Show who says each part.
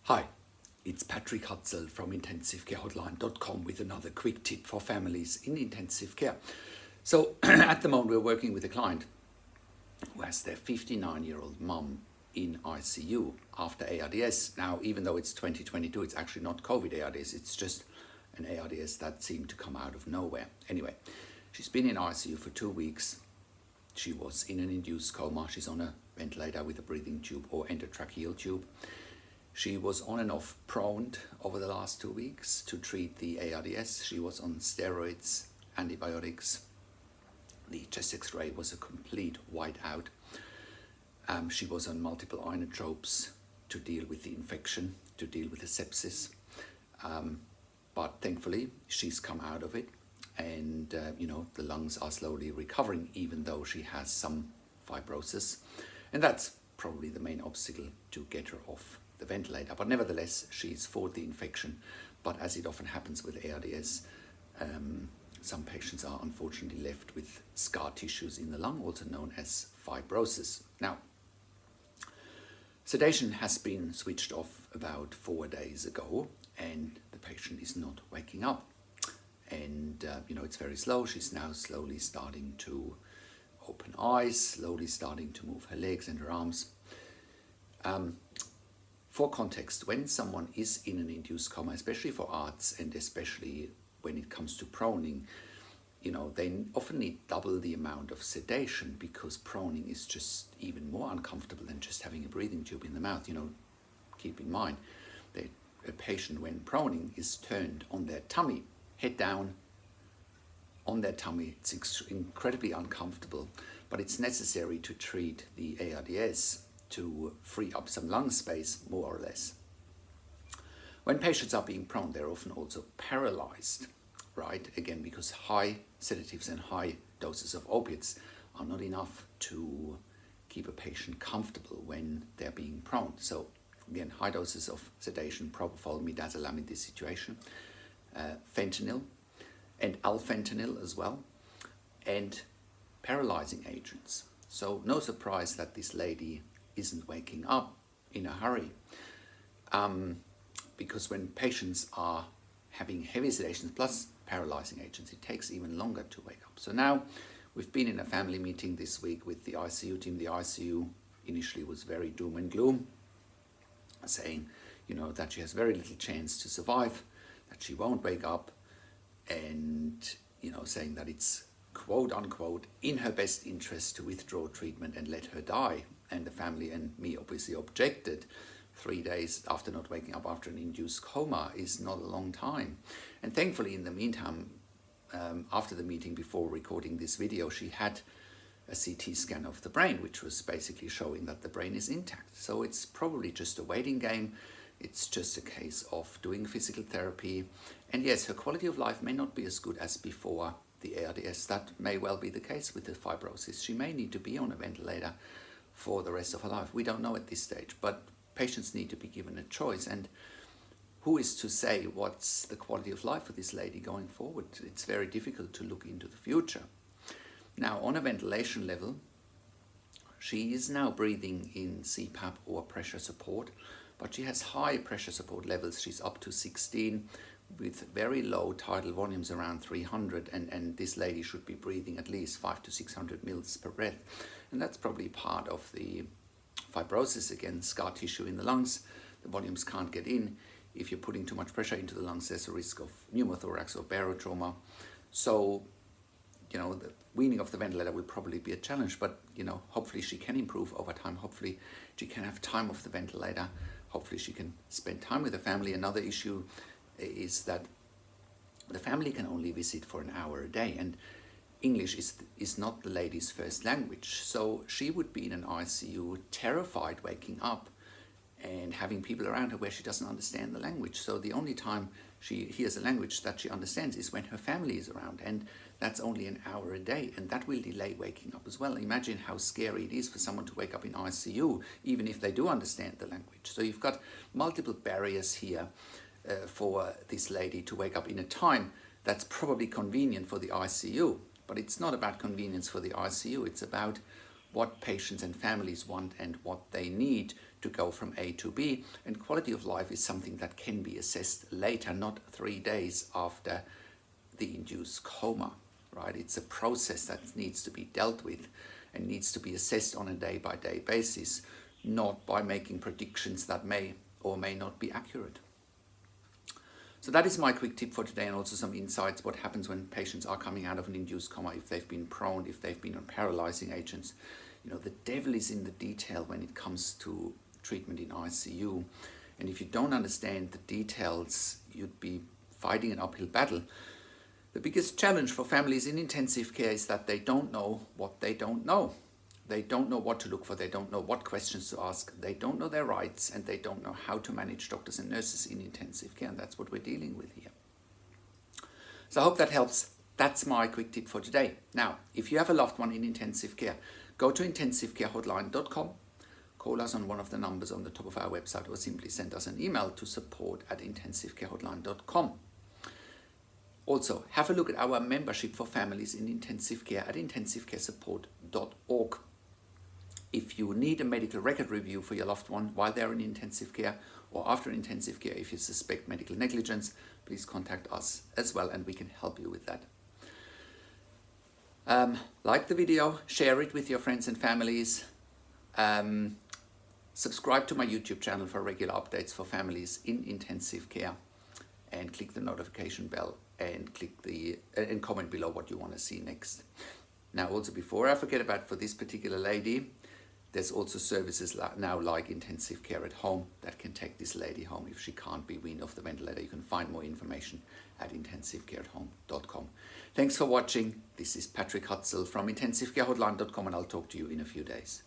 Speaker 1: Hi, it's Patrik Hutzel from intensivcarehotline.com with another quick tip for families in intensive care. So at the moment we're working with a client who has their 59-year-old mum in ICU after ARDS. Now, even though it's 2022, it's actually not COVID ARDS, it's just an ARDS that seemed to come out of nowhere. Anyway, she's been in ICU for 2 weeks. She was in an induced coma. She's on a ventilator with a breathing tube or endotracheal tube. She was on and off prone over the last 2 weeks to treat the ARDS. She was on steroids, antibiotics. The chest x-ray was a complete whiteout. She was on multiple inotropes to deal with the infection, to deal with the sepsis. But thankfully, she's come out of it. And, the lungs are slowly recovering, even though she has some fibrosis. And that's probably the main obstacle to get her off the ventilator. But nevertheless, she's fought the infection. But as it often happens with ARDS, some patients are unfortunately left with scar tissues in the lung, also known as fibrosis. Now, sedation has been switched off about 4 days ago, and the patient is not waking up. And, it's very slow. She's now slowly starting to open eyes, slowly starting to move her legs and her arms. For context, when someone is in an induced coma, especially for ARDS and especially when it comes to proning, they often need double the amount of sedation because proning is just even more uncomfortable than just having a breathing tube in the mouth. Keep in mind that a patient when proning is turned on their tummy, head down on their tummy. It's incredibly uncomfortable, but it's necessary to treat the ARDS to free up some lung space, more or less. When patients are being prone, they're often also paralyzed, right? Again, because high sedatives and high doses of opiates are not enough to keep a patient comfortable when they're being prone. So again, high doses of sedation, propofol, midazolam in this situation, fentanyl and alfentanil as well, and paralysing agents. So no surprise that this lady isn't waking up in a hurry, because when patients are having heavy sedations plus paralysing agents, it takes even longer to wake up. So now we've been in a family meeting this week with the ICU team. The ICU initially was very doom and gloom, saying, that she has very little chance to survive, that she won't wake up, and, saying that it's quote unquote in her best interest to withdraw treatment and let her die. And the family and me obviously objected. 3 days after not waking up after an induced coma is not a long time. And thankfully, in the meantime, after the meeting, before recording this video, she had a CT scan of the brain, which was basically showing that the brain is intact. So it's probably just a waiting game. It's just a case of doing physical therapy. And yes, her quality of life may not be as good as before the ARDS. That may well be the case with the fibrosis. She may need to be on a ventilator for the rest of her life. We don't know at this stage, but patients need to be given a choice. And who is to say what's the quality of life for this lady going forward? It's very difficult to look into the future. Now, on a ventilation level, she is now breathing in CPAP or pressure support, but she has high pressure support levels. She's up to 16 with very low tidal volumes around 300, and this lady should be breathing at least 500 to 600 mils per breath. And that's probably part of the fibrosis, again, scar tissue in the lungs. The volumes can't get in. If you're putting too much pressure into the lungs, there's a risk of pneumothorax or barotrauma. So, the weaning of the ventilator will probably be a challenge, but, hopefully she can improve over time. Hopefully she can have time off the ventilator. Hopefully she can spend time with the family. Another issue is that the family can only visit for an hour a day, and English is not the lady's first language. So she would be in an ICU terrified waking up and having people around her where she doesn't understand the language. So the only time she hears a language that she understands is when her family is around, and that's only an hour a day, and that will delay waking up as well. Imagine how scary it is for someone to wake up in ICU, even if they do understand the language. So you've got multiple barriers here for this lady to wake up in a time that's probably convenient for the ICU. But it's not about convenience for the ICU, it's about what patients and families want and what they need to go from A to B, and quality of life is something that can be assessed later, not 3 days after the induced coma, right? It's a process that needs to be dealt with and needs to be assessed on a day-by-day basis, not by making predictions that may or may not be accurate. So that is my quick tip for today, and also some insights what happens when patients are coming out of an induced coma, if they've been prone, if they've been on paralysing agents. You know, the devil is in the detail when it comes to treatment in ICU, and if you don't understand the details, you'd be fighting an uphill battle. The biggest challenge for families in intensive care is that they don't know what they don't know. They don't know what to look for, they don't know what questions to ask, they don't know their rights, and they don't know how to manage doctors and nurses in intensive care, and that's what we're dealing with here. So I hope that helps. That's my quick tip for today. Now, if you have a loved one in intensive care, go to intensivecarehotline.com, call us on one of the numbers on the top of our website, or simply send us an email to support@intensivecarehotline.com. Also, have a look at our membership for families in intensive care at intensivecaresupport.org. If you need a medical record review for your loved one while they're in intensive care, or after intensive care, if you suspect medical negligence, please contact us as well, and we can help you with that. Like the video, share it with your friends and families. Subscribe to my YouTube channel for regular updates for families in intensive care, and click the notification bell, and and comment below what you want to see next. Now, also, before I forget about, for this particular lady, there's also services now like intensive care at home that can take this lady home if she can't be weaned off the ventilator. You can find more information at intensivecareathome.com. Thanks for watching. This is Patrik Hutzel from intensivecarehotline.com, and I'll talk to you in a few days.